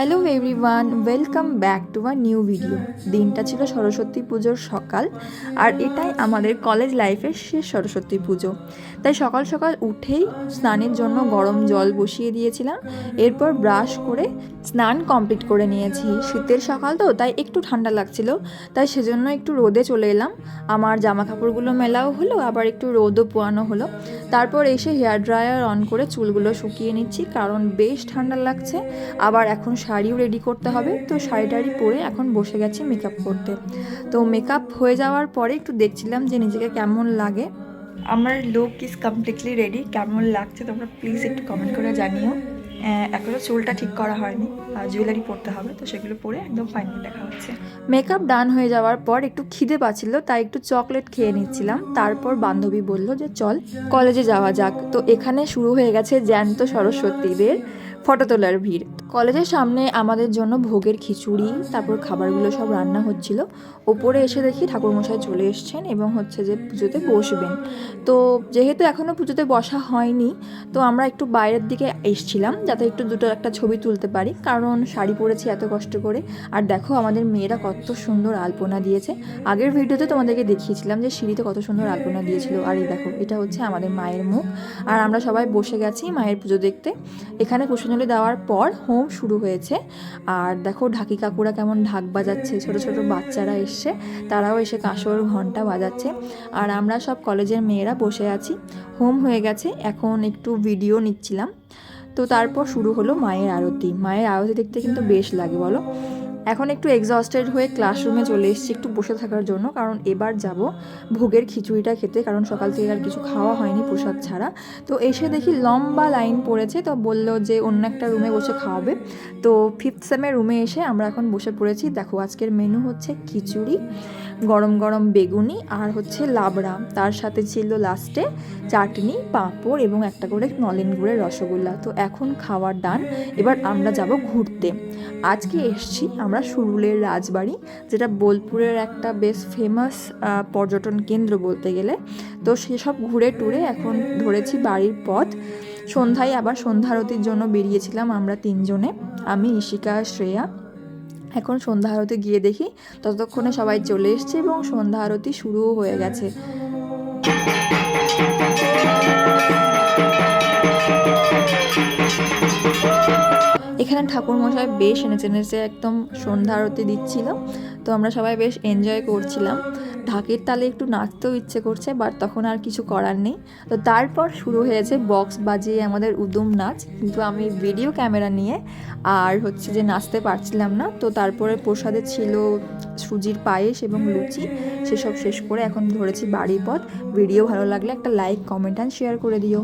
Hello everyone, welcome back to a new video. দিনটা ছিল সরস্বতী পুজোর সকাল, আর এটাই আমাদের কলেজ লাইফের শেষ সরস্বতী পুজো। তাই সকাল সকাল উঠেই স্নানের জন্য গরম জল বসিয়ে দিয়েছিলাম। এরপর ব্রাশ করে স্নান কমপ্লিট করে নিয়েছি। শীতের সকাল তো, তাই একটু ঠান্ডা লাগছিল, তাই সেজন্য একটু রোদে চলে এলাম। আমার জামা কাপড়গুলো মেলাও হলো, আবার একটু রোদও পোয়ানো হলো। তারপর এসে হেয়ার ড্রায়ার অন করে চুলগুলো শুকিয়ে নিচ্ছি, কারণ বেশ ঠান্ডা লাগছে। আবার এখন শাড়িও রেডি করতে হবে, তো শাড়ি টাড়ি পরে এখন বসে গেছি মেকআপ করতে। তো মেকআপ হয়ে যাওয়ার পরে একটু দেখছিলাম যে নিজেকে কেমন লাগে। আমার লুক ইজ কমপ্লিটলি রেডি। কেমন লাগছে তোমরা প্লিজ একটু কমেন্ট করে জানিও। এখনও চুলটা ঠিক করা হয়নি, জুয়েলারি পরতে হবে, তো সেগুলো পরে একদম ফাইনাল দেখা হচ্ছে। মেকআপ ডান হয়ে যাওয়ার পর একটু খিদে পাচ্ছিল, তাই একটু চকলেট খেয়ে নিচ্ছিলাম। তারপর বান্ধবী বলল যে চল কলেজে যাওয়া যাক। তো এখানে শুরু হয়ে গেছে জ্যান্ত সরস্বতীদের ফটো তোলার ভিড়। কলেজের সামনে আমাদের জন্য ভোগের খিচুড়ি, তারপর খাবারগুলো সব রান্না হচ্ছিল। ওপরে এসে দেখি ঠাকুরমশাই চলে এসছেন এবং হচ্ছে যে পুজোতে বসবেন। তো যেহেতু এখনও পুজোতে বসা হয়নি, তো আমরা একটু বাইরের দিকে এসছিলাম যাতে একটু দুটো একটা ছবি তুলতে পারি, কারণ শাড়ি পরেছি এত কষ্ট করে। আর দেখো আমাদের মেয়েরা কত সুন্দর আলপনা দিয়েছে। আগের ভিডিওতে তোমাদেরকে দেখিয়েছিলাম যে সিঁড়িতে কত সুন্দর আলপনা দিয়েছিল। আর এই দেখো, এটা হচ্ছে আমাদের মায়ের মুখ। আর আমরা সবাই বসে গেছি মায়ের পুজো দেখতে। এখানে পুষ্পাঞ্জলি দেওয়ার পর হোম শুরু হয়েছে। আর দেখো ঢাকি কাকুরা কেমন ঢাক বাজাচ্ছে, ছোট ছোট বাচ্চারা এসছে, তারাও এসে কাঁসর ঘন্টা বাজাচ্ছে। আর আমরা সব কলেজের মেয়েরা বসে আছি। হোম হয়ে গেছে, এখন একটু ভিডিও নিচ্ছিলাম। তো তারপর শুরু হলো মায়ের আরতি। মায়ের আরতি দেখতে কিন্তু বেশ লাগে, বলো। এখন একটু এক্সস্টেড হয়ে ক্লাসরুমে চলে এসেছি একটু বসে থাকার জন্য, কারণ এবার যাব ভোগের খিচুড়িটা খেতে, কারণ সকাল থেকে আর কিছু খাওয়া হয়নি প্রসাদ ছাড়া। তো এসে দেখি লম্বা লাইন পড়েছে, তো বললো যে অন্য একটা রুমে বসে খাওয়াবে। তো 5th সেমের রুমে এসে আমরা এখন বসে পড়েছি। দেখো আজকের মেনু হচ্ছে খিচুড়ি, গরম গরম বেগুনি, আর হচ্ছে লাবড়া। তার সাথে ছিল লাস্টে চাটনি, পাঁপড় এবং একটা করে নলেন গুড়ের রসগোল্লা। তো এখন খাওয়ার ডান, এবার আমরা যাব ঘুরতে। আজকে এসছি আমরা সুরুলের রাজবাড়ি, যেটা বোলপুরের একটা বেশ ফেমাস পর্যটন কেন্দ্র বলতে গেলে। তো সেসব ঘুরে টুরে এখন ধরেছি বাড়ির পথ। সন্ধ্যায় আবার সন্ধ্যা আরতির জন্য বেরিয়েছিলাম আমরা 3 জনে, আমি, ইশিকা, শ্রেয়া। এখন সন্ধ্যা আরতি গিয়ে দেখি ততক্ষণে সবাই চলে এসছে এবং সন্ধ্যা আরতি শুরুও হয়ে গেছে। এখানে ঠাকুরমশাই বেশ নেচে নেচে একদম সন্ধ্যা আরতি দিচ্ছিল। তো আমরা সবাই বেশ এনজয় করছিলাম। ঢাকের তালে একটু নাচতেও ইচ্ছে করছে, বাট তখন আর কিছু করার নেই। তো তারপর শুরু হয়েছে বক্স বাজিয়ে আমাদের উদুম নাচ, কিন্তু আমি ভিডিও ক্যামেরা নিয়ে আর হচ্ছে যে নাচতে পারছিলাম না। তো তারপরে প্রসাদে ছিল সুজির পায়েস এবং লুচি, সেসব শেষ করে এখন ধরেছি বাড়ির পথ। ভিডিও ভালো লাগলে একটা লাইক, কমেন্ট অ্যান্ড শেয়ার করে দিও।